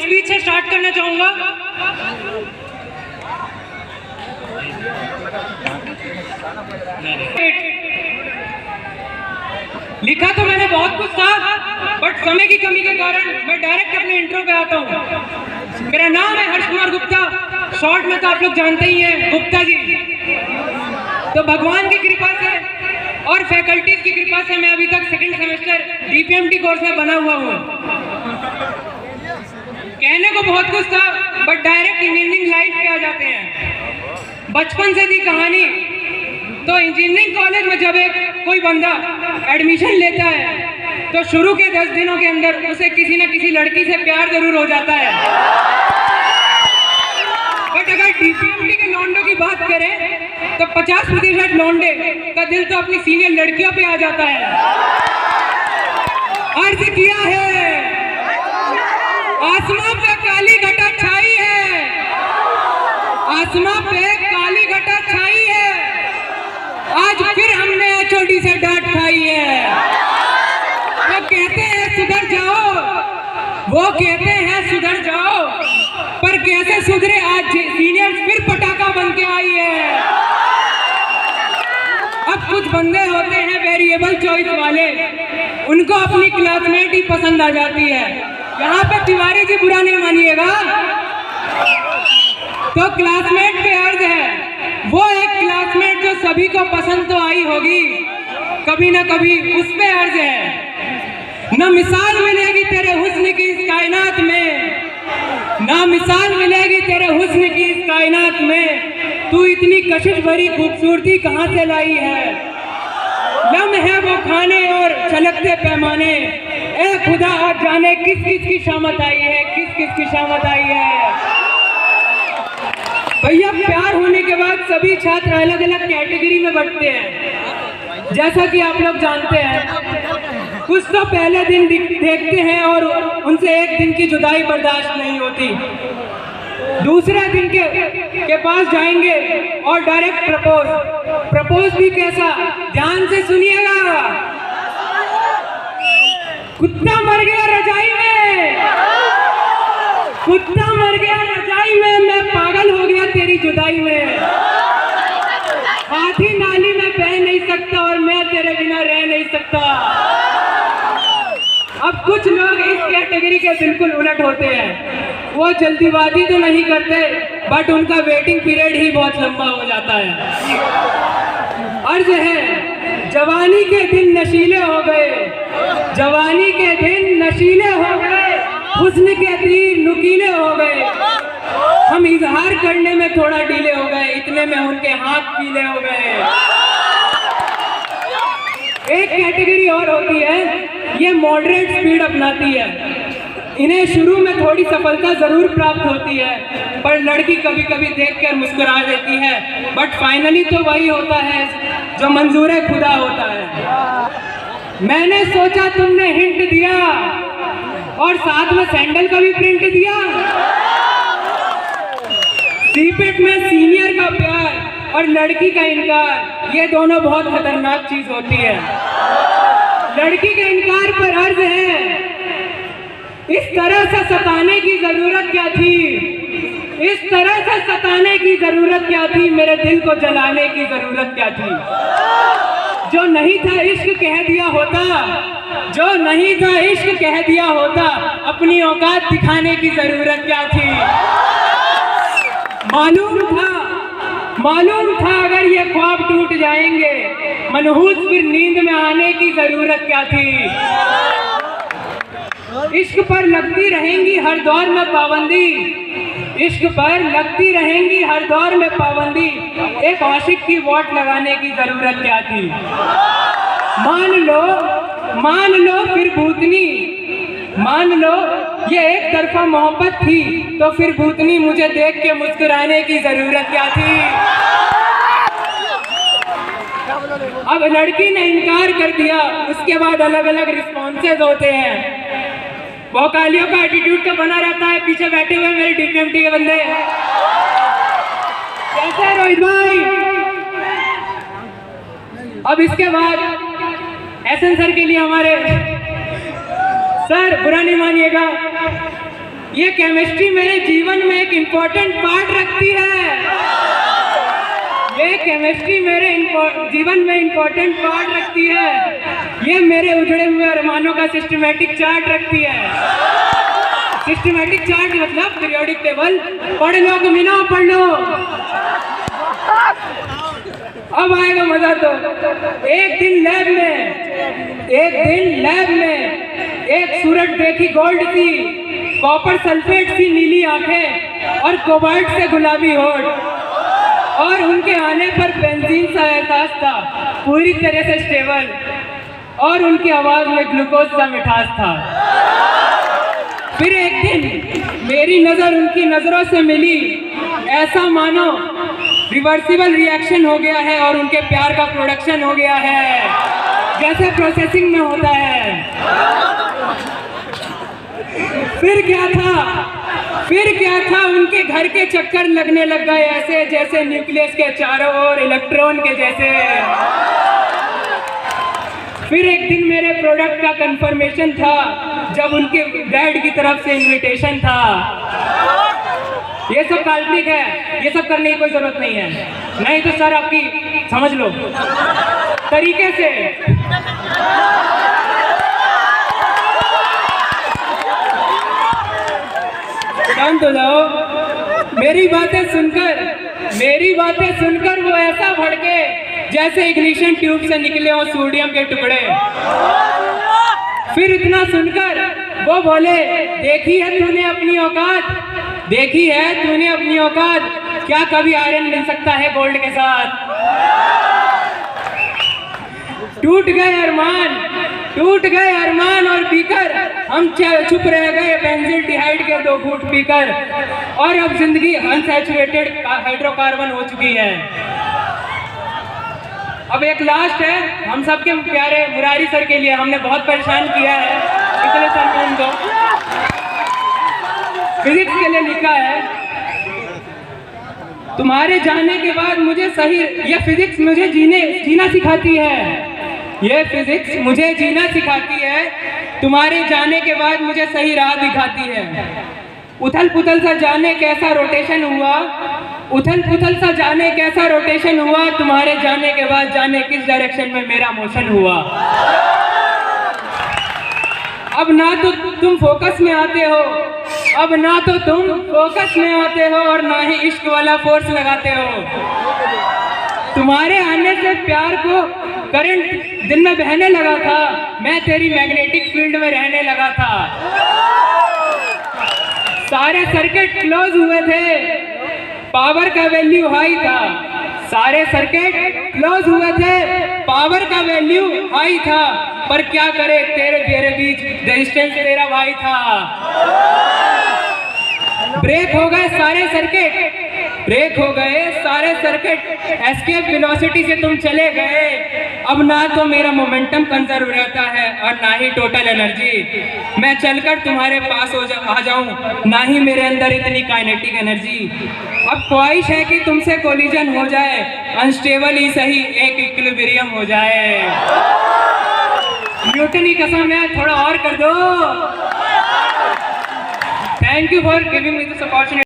Speech से start करना चाहूंगा। लिखा तो मैंने बहुत कुछ था, बट समय की कमी के कारण मैं डायरेक्ट अपने इंट्रो पे आता हूँ। मेरा नाम है हर्ष कुमार गुप्ता, शॉर्ट में तो आप लोग जानते ही हैं, गुप्ता जी। तो भगवान की कृपा से और फैकल्टीज की कृपा से मैं अभी तक सेकंड सेमेस्टर डीपीएमटी कोर्स में बना हुआ हूँ। कहने को बहुत कुछ था, बट डायरेक्ट इंजीनियरिंग लाइफ पे आ जाते हैं। बचपन से थी कहानी, तो इंजीनियरिंग कॉलेज में जब एक कोई बंदा एडमिशन लेता है तो शुरू के 10 दिनों के अंदर उसे किसी न किसी लड़की से प्यार जरूर हो जाता है। बट अगर डीपीएमटी के लौंडों की बात करें तो 50% लौंडे का दिल तो अपनी सीनियर लड़कियों पे आ जाता है। अर्ज किया है, आसमां पे काली घटा छाई है, आसमां पे काली घटा छाई है, आज फिर हमने एचओडी से डांट खाई है। वो कहते हैं सुधर जाओ, वो कहते हैं सुधर जाओ, पर कैसे सुधरे, आज सीनियर्स फिर पटाखा बन के आई है। अब कुछ बंदे होते हैं वेरिएबल चॉइस वाले, उनको अपनी क्लासमेट ही पसंद आ जाती है। यहाँ पे तिवारी जी बुरा नहीं मानिएगा, तो क्लासमेट पे अर्ज है, वो एक क्लासमेट जो सभी को पसंद तो आई होगी, कभी ना कभी उस पे अर्ज है। ना मिसाल मिलेगी तेरे हुस्न की इस कायनात में, ना मिसाल मिलेगी तेरे हुस्न की इस कायनात में, तू इतनी कशिश भरी खूबसूरती कहाँ से लाई है। लम्हे वो खाने और छलकते पैमाने, ए खुदा आज जाने किस किस की शामत आई है, किस किस की शामत आई है। भैया प्यार होने के बाद सभी छात्र अलग अलग कैटेगरी में बंटते हैं, जैसा कि आप लोग जानते हैं। कुछ तो पहले दिन देखते हैं और उनसे एक दिन की जुदाई बर्दाश्त नहीं होती, दूसरे दिन के पास जाएंगे और डायरेक्ट प्रपोज भी कैसा, ध्यान से सुनिएगा। कुत्ता मर गया रजाई में, कुत्ता मर गया रजाई में, मैं पागल हो गया तेरी जुदाई में। हाथी नाली में बह नहीं सकता और मैं तेरे बिना रह नहीं सकता। अब कुछ लोग इस कैटेगरी के बिल्कुल उलट होते हैं, वो जल्दीबाजी तो नहीं करते, बट उनका वेटिंग पीरियड ही बहुत लंबा हो जाता है। अर्ज है, जवानी के दिन नशीले हो गए, जवानी के दिन नशीले हो गए, हुस्न के तीर नुकीले हो गए, हम इजहार करने में थोड़ा ढीले हो गए, इतने में उनके हाथ पीले हो गए। एक कैटेगरी और होती है, ये मॉडरेट स्पीड अपनाती है। इन्हें शुरू में थोड़ी सफलता जरूर प्राप्त होती है, पर लड़की कभी कभी देखकर मुस्कुरा देती है, बट फाइनली तो वही होता है जो मंजूर खुदा होता है। मैंने सोचा तुमने हिंट दिया और साथ में सैंडल का भी प्रिंट दिया। सीपेट में सीनियर का प्यार और लड़की का इनकार, ये दोनों बहुत खतरनाक चीज होती है। लड़की के इनकार पर अर्ज है, इस तरह से सताने की जरूरत क्या थी, इस तरह से सताने की जरूरत क्या थी, मेरे दिल को जलाने की जरूरत क्या थी। जो नहीं था इश्क कह दिया होता, जो नहीं था इश्क कह दिया होता, अपनी औकात दिखाने की जरूरत क्या थी। मालूम था अगर ये ख्वाब टूट जाएंगे, मनहूस फिर नींद में आने की जरूरत क्या थी। इश्क पर लगती रहेंगी हर दौर में पाबंदी, इश्क पर लगती रहेंगी हर दौर में पाबंदी, एक आशिक की वोट लगाने की जरूरत क्या थी। मान लो फिर भूतनी, मान लो ये एक तरफा मोहब्बत थी, तो फिर भूतनी मुझे देख के मुस्कुराने की जरूरत क्या थी। अब लड़की ने इनकार कर दिया, उसके बाद अलग अलग रिस्पॉन्सेज होते हैं। वोकालियों का एटीट्यूड तो बना रहता है, पीछे बैठे हुए मेरे डीपीएमटी के बंदे, कैसे रोहित भाई। अब इसके बाद एसएन सर के लिए हमारे सर, बुरा नहीं मानिएगा, ये केमिस्ट्री मेरे जीवन में एक इम्पोर्टेंट पार्ट रखती है। ये केमिस्ट्री मेरे जीवन में इम्पोर्टेंट पार्ट रखती है। ये मेरे उजड़े हुए अरमानों का सिस्टमेटिक चार्ट रखती है। सिस्टमेटिक चार्ट मतलब पीरियोडिक टेबल। पढ़ लो कमीना, पढ़ लो, अब आएगा मजा। तो एक दिन लैब में एक सूरत देखी गोल्ड सी, कॉपर सल्फेट सी नीली आंखें और कोबाल्ट से गुलाबी होठ, और उनके आने पर बेंजीन सा एहसास था, पूरी तरह से स्टेबल, और उनकी आवाज में ग्लूकोज सा मिठास था। फिर एक दिन मेरी नजर उनकी नजरों से मिली, ऐसा मानो रिवर्सिबल रिएक्शन हो गया है और उनके प्यार का प्रोडक्शन हो गया है, जैसे प्रोसेसिंग में होता है। फिर क्या था उनके घर के चक्कर लगने लग गए, ऐसे जैसे न्यूक्लियस के चारों ओर इलेक्ट्रॉन के जैसे। फिर एक दिन मेरे प्रोडक्ट का कंफर्मेशन था, जब उनके डैड की तरफ से इनविटेशन था। ये सब काल्पनिक है, ये सब करने की कोई जरूरत नहीं है, नहीं तो सर आपकी समझ लो तरीके से। शांत हो जाओ। मेरी बातें सुनकर वो ऐसा भड़के जैसे इग्निशन ट्यूब से निकले हो सोडियम के टुकड़े। फिर इतना सुनकर वो बोले, देखी है तूने अपनी औकात, क्या कभी आयरन मिल सकता है गोल्ड के साथ? टूट गए अरमान और पीकर हम चुप रह गए बेंजीन डिहाइड के 2 घूंट पीकर, और अब जिंदगी अनसैचुरेटेड हाइड्रोकार्बन हो चुकी है। अब एक लास्ट है हम सबके प्यारे मुरारी सर के लिए, हमने बहुत परेशान किया है पिछले साल में उनको। फिजिक्स के लिए लिखा है, तुम्हारे जाने के बाद मुझे सही, ये फिजिक्स मुझे जीना सिखाती है, ये फिजिक्स मुझे जीना सिखाती है, तुम्हारे जाने के बाद मुझे सही राह दिखाती है। उथल पुथल सा जाने कैसा रोटेशन हुआ, तुम्हारे जाने के बाद जाने किस डायरेक्शन में मेरा मोशन हुआ। अब ना तो तुम फोकस में आते हो और ना ही इश्क वाला फोर्स लगाते हो। तुम्हारे आने से प्यार को करंट दिन में बहने लगा था, मैं तेरी मैग्नेटिक फील्ड में रहने लगा था। सारे सर्किट क्लोज हुए थे, पावर का वैल्यू हाई था। पावर का वैल्यू हाई था, पर क्या करे तेरे बीच रेजिस्टेंस तेरा भाई था। ब्रेक हो गए सारे सर्किट, एस्केप वेलोसिटी से तुम चले गए। अब ना तो मेरा मोमेंटम कंजर्व रहता है और ना ही टोटल एनर्जी। मैं चलकर तुम्हारे पास आ जाऊं, ना ही मेरे अंदर इतनी काइनेटिक एनर्जी। अब ख्वाहिश है कि तुमसे कोलिजन हो जाए, अनस्टेबल ही सही एक इक्विलिब्रियम हो जाए। न्यूटन की कसम है, थोड़ा और कर दो। Thank you for giving me this opportunity.